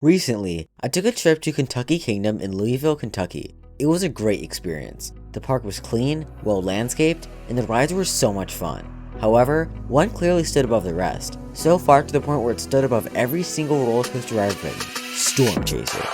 Recently, I took a trip to Kentucky Kingdom in Louisville, Kentucky. It was a great experience. The park was clean, well landscaped, and the rides were so much fun. However, one clearly stood above the rest, so far to the point where it stood above every single roller coaster I've ridden: Storm Chaser.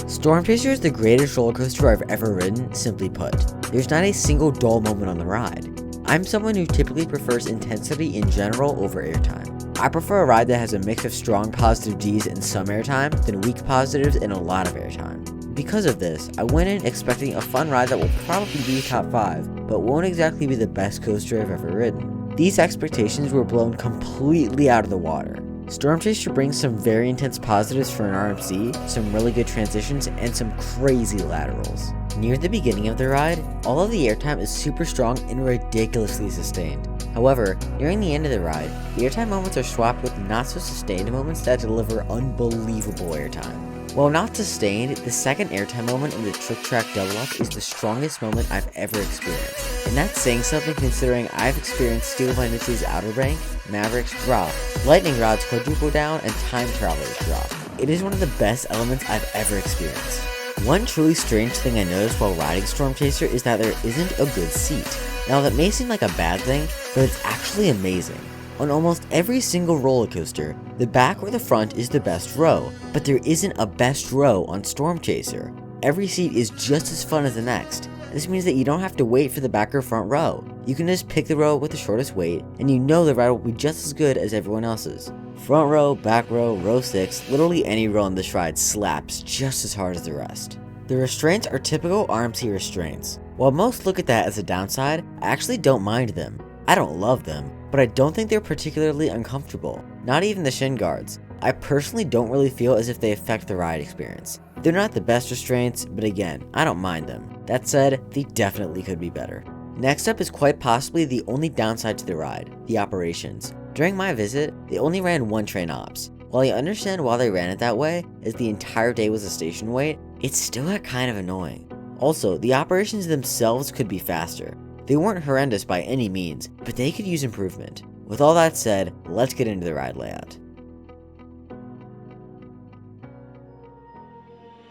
Storm Chaser is the greatest roller coaster I've ever ridden, simply put. There's not a single dull moment on the ride. I'm someone who typically prefers intensity in general over airtime. I prefer a ride that has a mix of strong positive Gs and some airtime than weak positives and a lot of airtime. Because of this, I went in expecting a fun ride that will probably be top 5, but won't exactly be the best coaster I've ever ridden. These expectations were blown completely out of the water. Storm Chaser brings some very intense positives for an RMC, some really good transitions, and some crazy laterals. Near the beginning of the ride, all of the airtime is super strong and ridiculously sustained. However, nearing the end of the ride, the airtime moments are swapped with not so sustained moments that deliver unbelievable airtime. While not sustained, the second airtime moment in the Trick Track Double Up is the strongest moment I've ever experienced. And that's saying something considering I've experienced Steel Dynasty's Outer Bank, Maverick's Drop, Lightning Rod's Quadruple Down, and Time Traveler's Drop. It is one of the best elements I've ever experienced. One truly strange thing I noticed while riding Storm Chaser is that there isn't a good seat. Now that may seem like a bad thing, but it's actually amazing. On almost every single roller coaster, the back or the front is the best row, but there isn't a best row on Storm Chaser. Every seat is just as fun as the next. This means that you don't have to wait for the back or front row. You can just pick the row with the shortest wait, and you know the ride will be just as good as everyone else's. Front row, back row, row 6, literally any row on this ride slaps just as hard as the rest. The restraints are typical RMC restraints. While most look at that as a downside, I actually don't mind them. I don't love them, but I don't think they're particularly uncomfortable. Not even the shin guards. I personally don't really feel as if they affect the ride experience. They're not the best restraints, but again, I don't mind them. That said, they definitely could be better. Next up is quite possibly the only downside to the ride: the operations. During my visit, they only ran one train ops. While I understand why they ran it that way, as the entire day was a station wait, it still got kind of annoying. Also, the operations themselves could be faster. They weren't horrendous by any means, but they could use improvement. With all that said, let's get into the ride layout.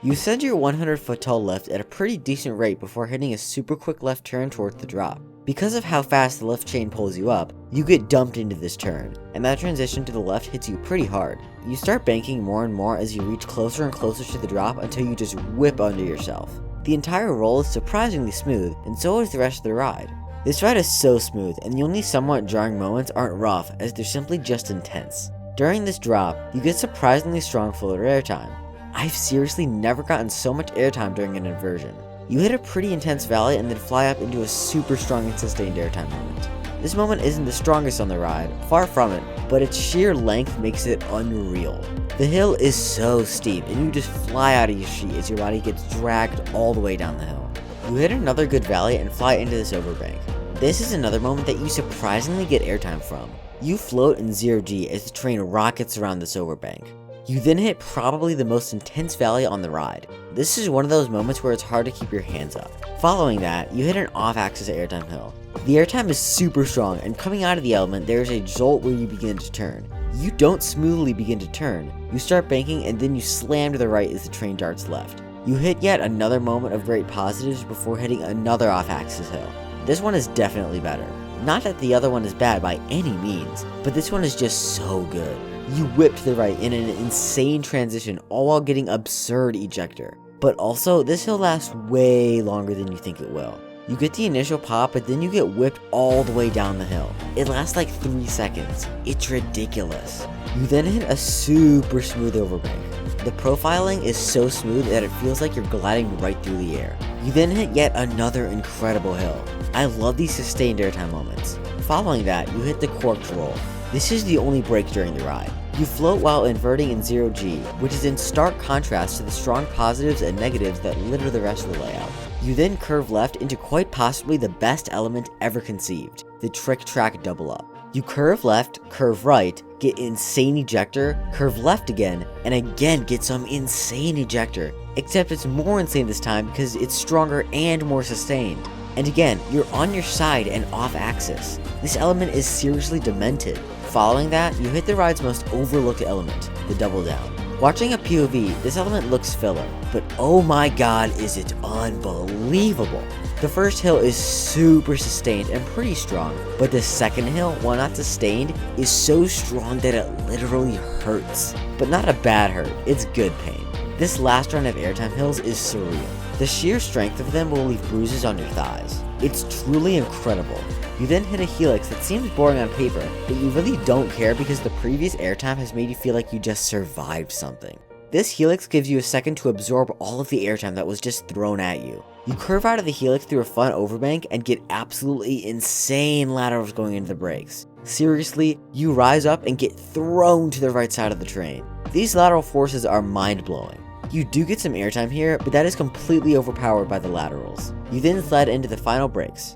You send your 100-foot tall lift at a pretty decent rate before hitting a super quick left turn towards the drop. Because of how fast the lift chain pulls you up, you get dumped into this turn, and that transition to the left hits you pretty hard. You start banking more and more as you reach closer and closer to the drop until you just whip under yourself. The entire roll is surprisingly smooth, and so is the rest of the ride. This ride is so smooth, and the only somewhat jarring moments aren't rough, as they're simply just intense. During this drop, you get surprisingly strong floater airtime. I've seriously never gotten so much airtime during an inversion. You hit a pretty intense valley and then fly up into a super strong and sustained airtime moment. This moment isn't the strongest on the ride, far from it, but its sheer length makes it unreal. The hill is so steep, and you just fly out of your seat as your body gets dragged all the way down the hill. You hit another good valley and fly into this overbank. This is another moment that you surprisingly get airtime from. You float in 0G as the train rockets around this overbank. You then hit probably the most intense valley on the ride. This is one of those moments where it's hard to keep your hands up. Following that, you hit an off-axis airtime hill. The airtime is super strong, and coming out of the element, there is a jolt where you begin to turn. You don't smoothly begin to turn. You start banking and then you slam to the right as the train darts left. You hit yet another moment of great positives before hitting another off-axis hill. This one is definitely better. Not that the other one is bad by any means, but this one is just so good. You whip to the right in an insane transition, all while getting absurd ejector. But also, this hill lasts way longer than you think it will. You get the initial pop, but then you get whipped all the way down the hill. It lasts like 3 seconds. It's ridiculous. You then hit a super smooth overbank. The profiling is so smooth that it feels like you're gliding right through the air. You then hit yet another incredible hill. I love these sustained airtime moments. Following that, you hit the corked roll. This is the only break during the ride. You float while inverting in 0G, which is in stark contrast to the strong positives and negatives that litter the rest of the layout. You then curve left into quite possibly the best element ever conceived, the trick track double up. You curve left, curve right, get insane ejector, curve left again, and again get some insane ejector, except it's more insane this time because it's stronger and more sustained. And again, you're on your side and off axis. This element is seriously demented. Following that, you hit the ride's most overlooked element, the double down. Watching a POV, this element looks filler, but oh my god is it unbelievable. The first hill is super sustained and pretty strong, but the second hill, while not sustained, is so strong that it literally hurts. But not a bad hurt, it's good pain. This last round of airtime hills is surreal. The sheer strength of them will leave bruises on your thighs. It's truly incredible. You then hit a helix that seems boring on paper, but you really don't care because the previous airtime has made you feel like you just survived something. This helix gives you a second to absorb all of the airtime that was just thrown at you. You curve out of the helix through a fun overbank and get absolutely insane laterals going into the brakes. Seriously, you rise up and get thrown to the right side of the train. These lateral forces are mind-blowing. You do get some airtime here, but that is completely overpowered by the laterals. You then slide into the final brakes.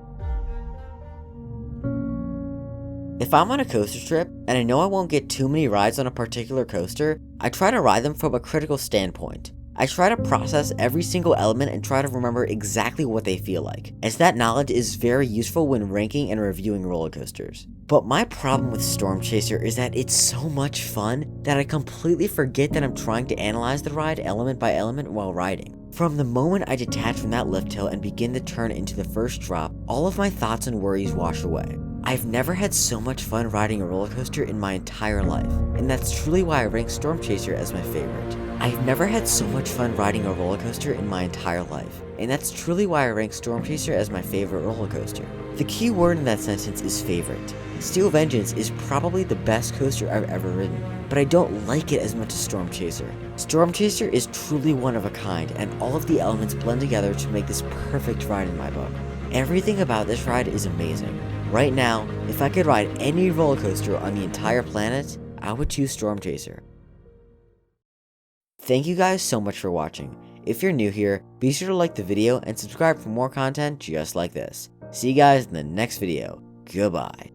If I'm on a coaster trip, and I know I won't get too many rides on a particular coaster, I try to ride them from a critical standpoint. I try to process every single element and try to remember exactly what they feel like, as that knowledge is very useful when ranking and reviewing roller coasters. But my problem with Storm Chaser is that it's so much fun that I completely forget that I'm trying to analyze the ride element by element while riding. From the moment I detach from that lift hill and begin to turn into the first drop, all of my thoughts and worries wash away. I've never had so much fun riding a roller coaster in my entire life, and that's truly why I rank Storm Chaser as my favorite. I've never had so much fun riding a roller coaster in my entire life, and that's truly why I rank Storm Chaser as my favorite roller coaster. The key word in that sentence is favorite. Steel Vengeance is probably the best coaster I've ever ridden, but I don't like it as much as Storm Chaser. Storm Chaser is truly one of a kind, and all of the elements blend together to make this perfect ride in my book. Everything about this ride is amazing. Right now, if I could ride any roller coaster on the entire planet, I would choose Storm Chaser. Thank you guys so much for watching. If you're new here, be sure to like the video and subscribe for more content just like this. See you guys in the next video. Goodbye.